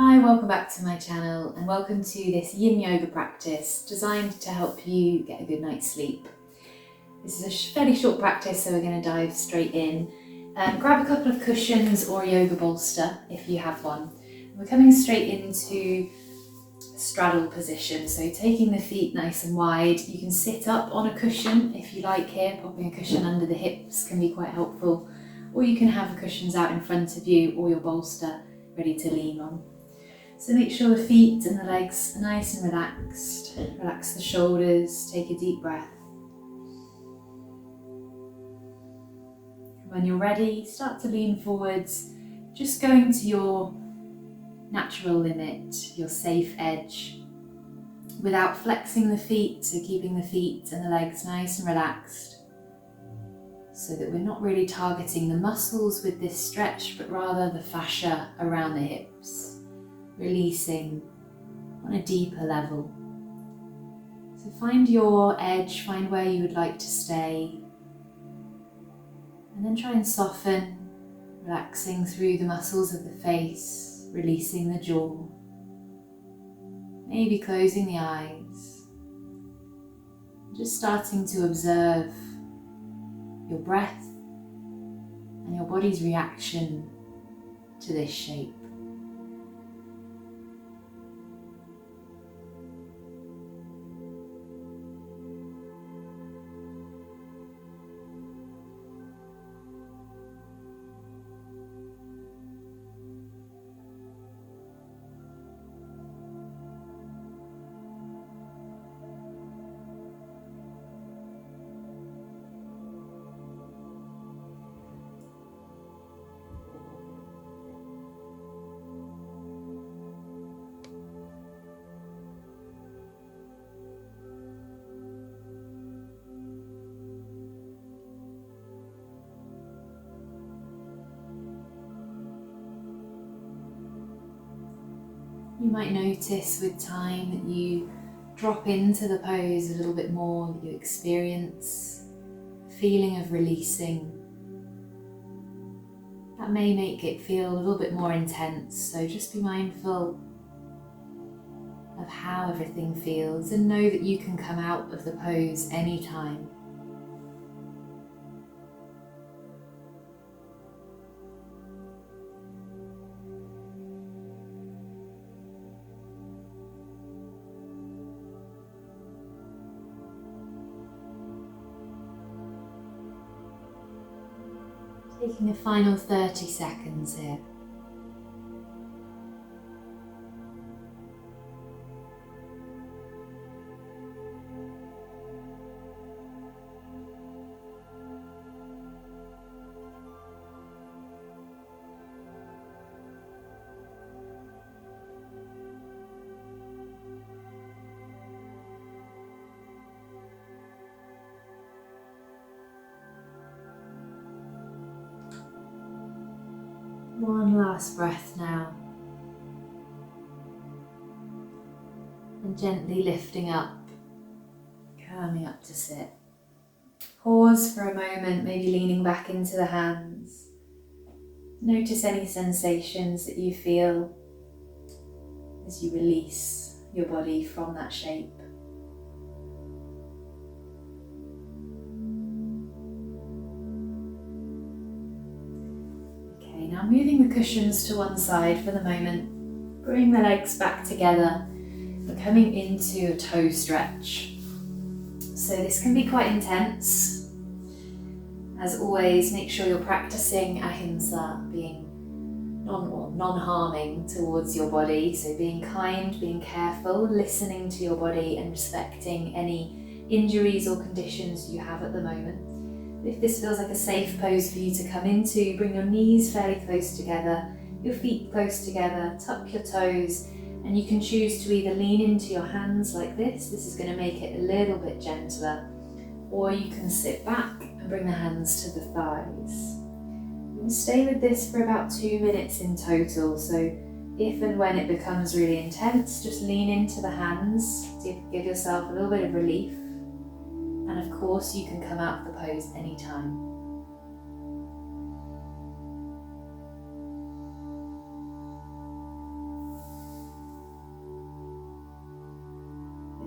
Hi, welcome back to my channel and welcome to this Yin Yoga practice designed to help you get a good night's sleep. This is a fairly short practice, so we're going to dive straight in. Grab a couple of cushions or a yoga bolster if you have one. We're coming straight into straddle position, so taking the feet nice and wide. You can sit up on a cushion if you like here, popping a cushion under the hips can be quite helpful, or you can have the cushions out in front of you or your bolster ready to lean on. So make sure the feet and the legs are nice and relaxed. Relax the shoulders, take a deep breath. When you're ready, start to lean forwards, just going to your natural limit, your safe edge, without flexing the feet, so keeping the feet and the legs nice and relaxed, so that we're not really targeting the muscles with this stretch, but rather the fascia around the hips. Releasing on a deeper level. So find your edge, find where you would like to stay, and then try and soften, relaxing through the muscles of the face, releasing the jaw, maybe closing the eyes, just starting to observe your breath and your body's reaction to this shape. You might notice with time that you drop into the pose a little bit more, that you experience a feeling of releasing. That may make it feel a little bit more intense, so just be mindful of how everything feels and know that you can come out of the pose anytime. Taking a final 30 seconds here. One last breath now, and gently lifting up, coming up to sit. Pause for a moment, maybe leaning back into the hands. Notice any sensations that you feel as you release your body from that shape. Now moving the cushions to one side for the moment, bring the legs back together. We're coming into a toe stretch. So this can be quite intense. As always, make sure you're practicing ahimsa, being non-harming towards your body. So being kind, being careful, listening to your body and respecting any injuries or conditions you have at the moment. If this feels like a safe pose for you to come into, bring your knees fairly close together, your feet close together, tuck your toes, and you can choose to either lean into your hands like this is going to make it a little bit gentler, or you can sit back and bring the hands to the thighs. You can stay with this for about 2 minutes in total, so if and when it becomes really intense, just lean into the hands to give yourself a little bit of relief. And of course, you can come out of the pose anytime.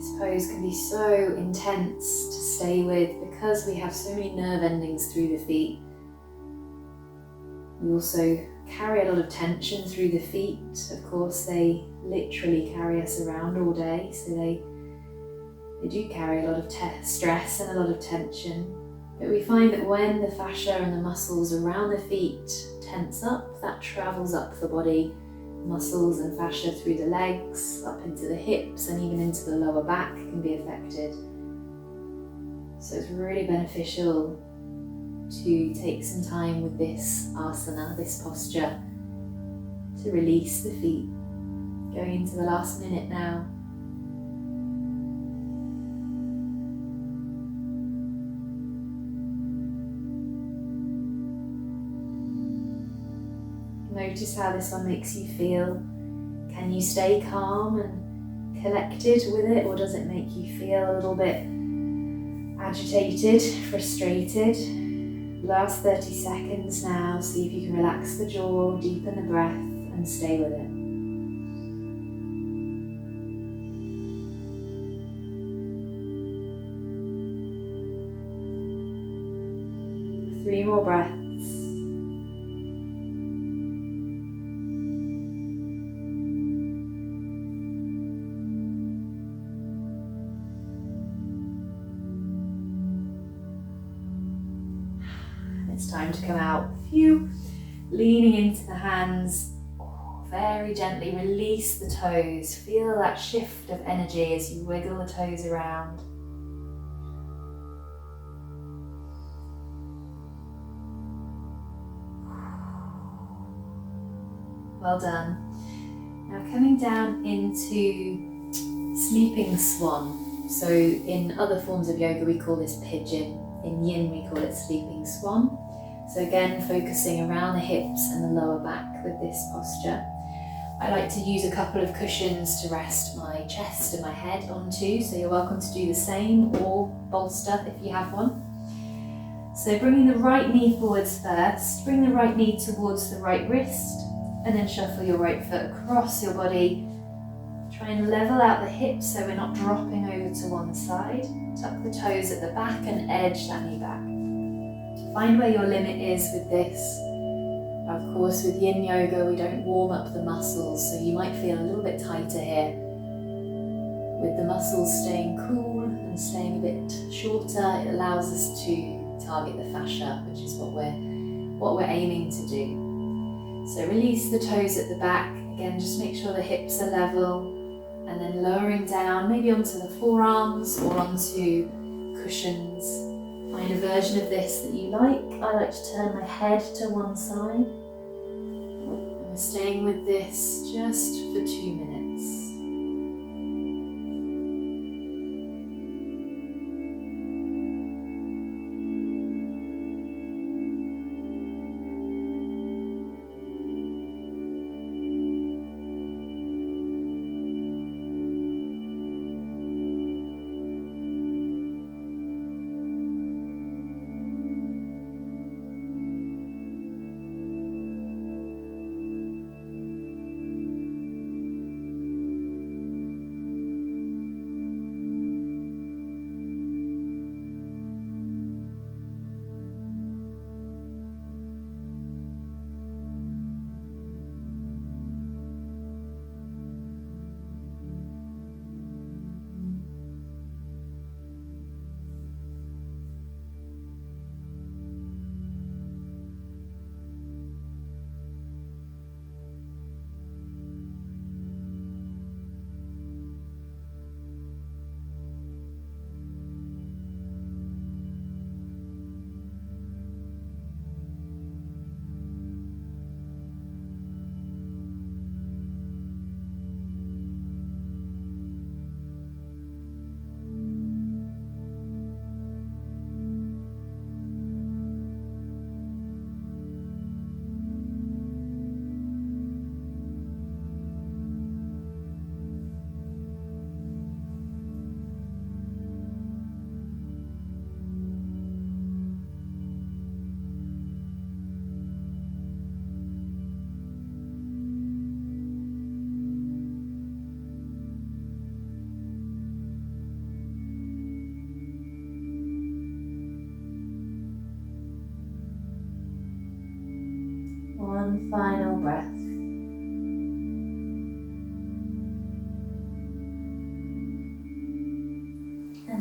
This pose can be so intense to stay with because we have so many nerve endings through the feet. We also carry a lot of tension through the feet. Of course, they literally carry us around all day, so they do carry a lot of stress and a lot of tension. But we find that when the fascia and the muscles around the feet tense up, that travels up the body, muscles and fascia through the legs, up into the hips, and even into the lower back can be affected. So it's really beneficial to take some time with this asana, this posture, to release the feet. Going into the last minute now. Notice how this one makes you feel. Can you stay calm and collected with it, or does it make you feel a little bit agitated, frustrated? Last 30 seconds now. See if you can relax the jaw, deepen the breath, and stay with it. Three more breaths. It's time to come out. Leaning into the hands, very gently release the toes. Feel that shift of energy as you wiggle the toes around. Well done. Now coming down into sleeping swan. So in other forms of yoga we call this pigeon. In Yin we call it sleeping swan. So again, focusing around the hips and the lower back with this posture. I like to use a couple of cushions to rest my chest and my head onto, so you're welcome to do the same, or bolster if you have one. So bringing the right knee forwards first, bring the right knee towards the right wrist, and then shuffle your right foot across your body. Try and level out the hips so we're not dropping over to one side. Tuck the toes at the back and edge that knee back. Find where your limit is with this. Of course, with Yin Yoga, we don't warm up the muscles, so you might feel a little bit tighter here. With the muscles staying cool and staying a bit shorter, it allows us to target the fascia, which is what we're aiming to do. So release the toes at the back. Again, just make sure the hips are level, and then lowering down, maybe onto the forearms or onto cushions. Find a version of this that you like. I like to turn my head to one side. And we're staying with this just for 2 minutes.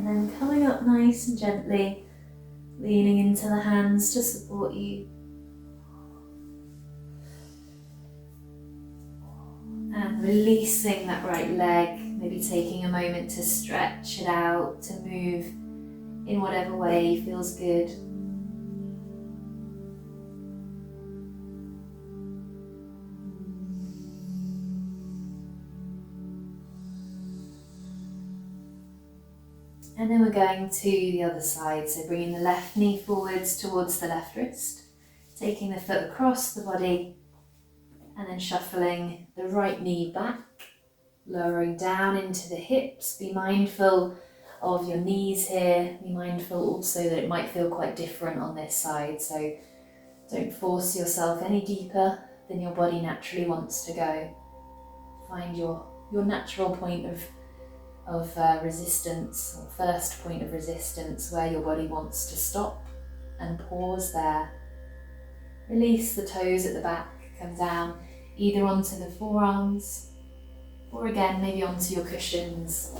then coming up nice and gently, leaning into the hands to support you. And releasing that right leg, maybe taking a moment to stretch it out, to move in whatever way feels good. And then we're going to the other side, so bringing the left knee forwards towards the left wrist, taking the foot across the body, and then shuffling the right knee back, lowering down into the hips. Be mindful of your knees here. Be mindful also that it might feel quite different on this side, so don't force yourself any deeper than your body naturally wants to go. Find your natural point of resistance, or first point of resistance, where your body wants to stop, and pause there. Release the toes at the back, come down either onto the forearms or again maybe onto your cushions.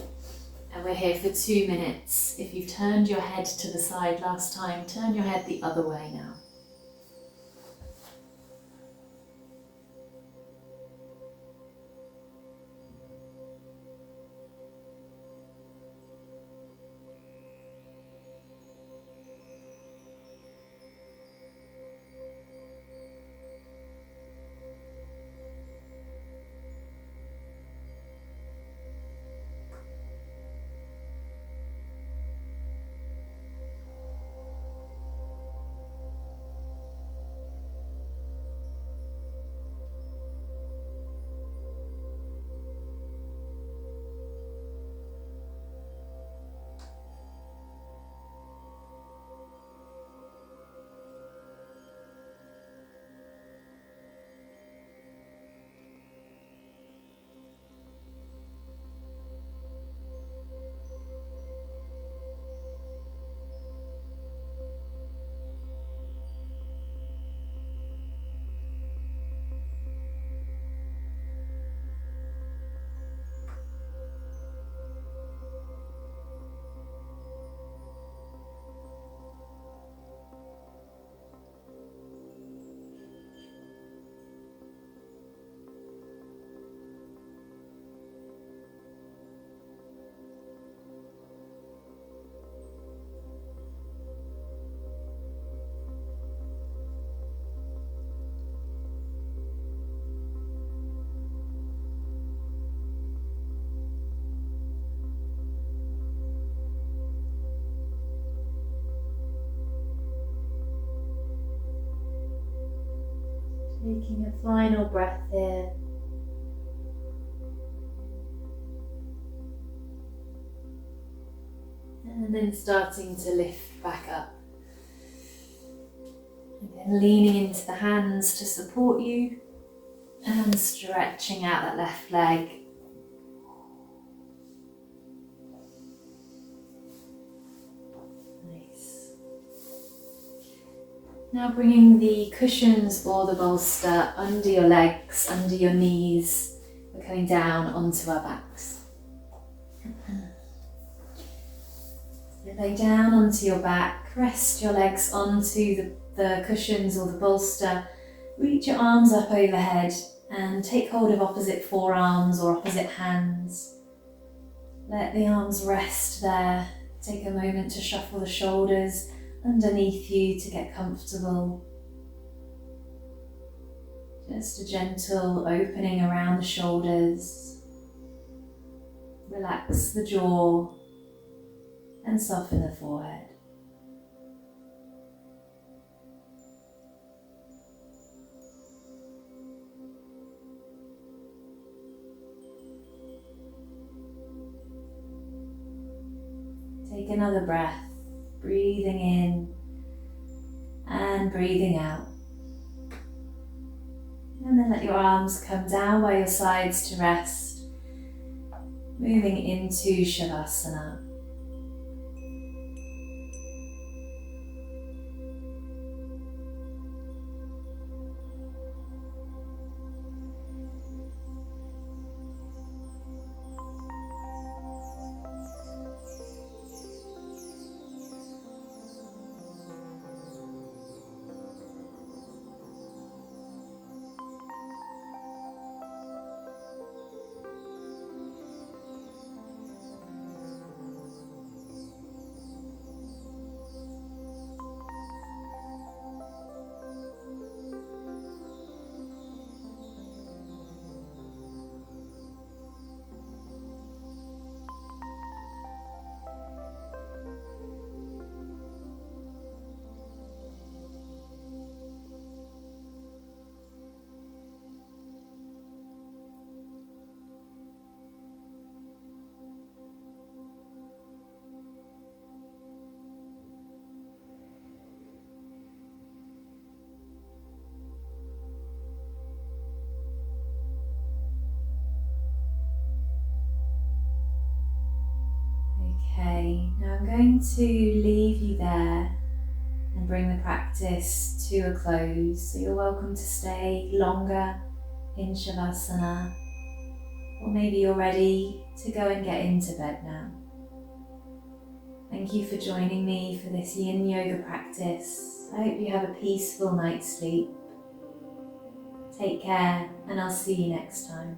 And we're here for 2 minutes. If you've turned your head to the side last time, turn your head the other way now. Taking a final breath here. And then starting to lift back up. Again, leaning into the hands to support you and stretching out that left leg. Nice. Now bringing the cushions or the bolster under your legs, under your knees. We're coming down onto our backs. So lay down onto your back, rest your legs onto the cushions or the bolster. Reach your arms up overhead and take hold of opposite forearms or opposite hands. Let the arms rest there. Take a moment to shuffle the shoulders underneath you to get comfortable. Just a gentle opening around the shoulders. Relax the jaw and soften the forehead. Take another breath, breathing in and breathing out. And then let your arms come down by your sides to rest, moving into Shavasana. going to leave you there and bring the practice to a close. So you're welcome to stay longer in Shavasana, or maybe you're ready to go and get into bed now. Thank you for joining me for this Yin Yoga practice. I hope you have a peaceful night's sleep. Take care, and I'll see you next time.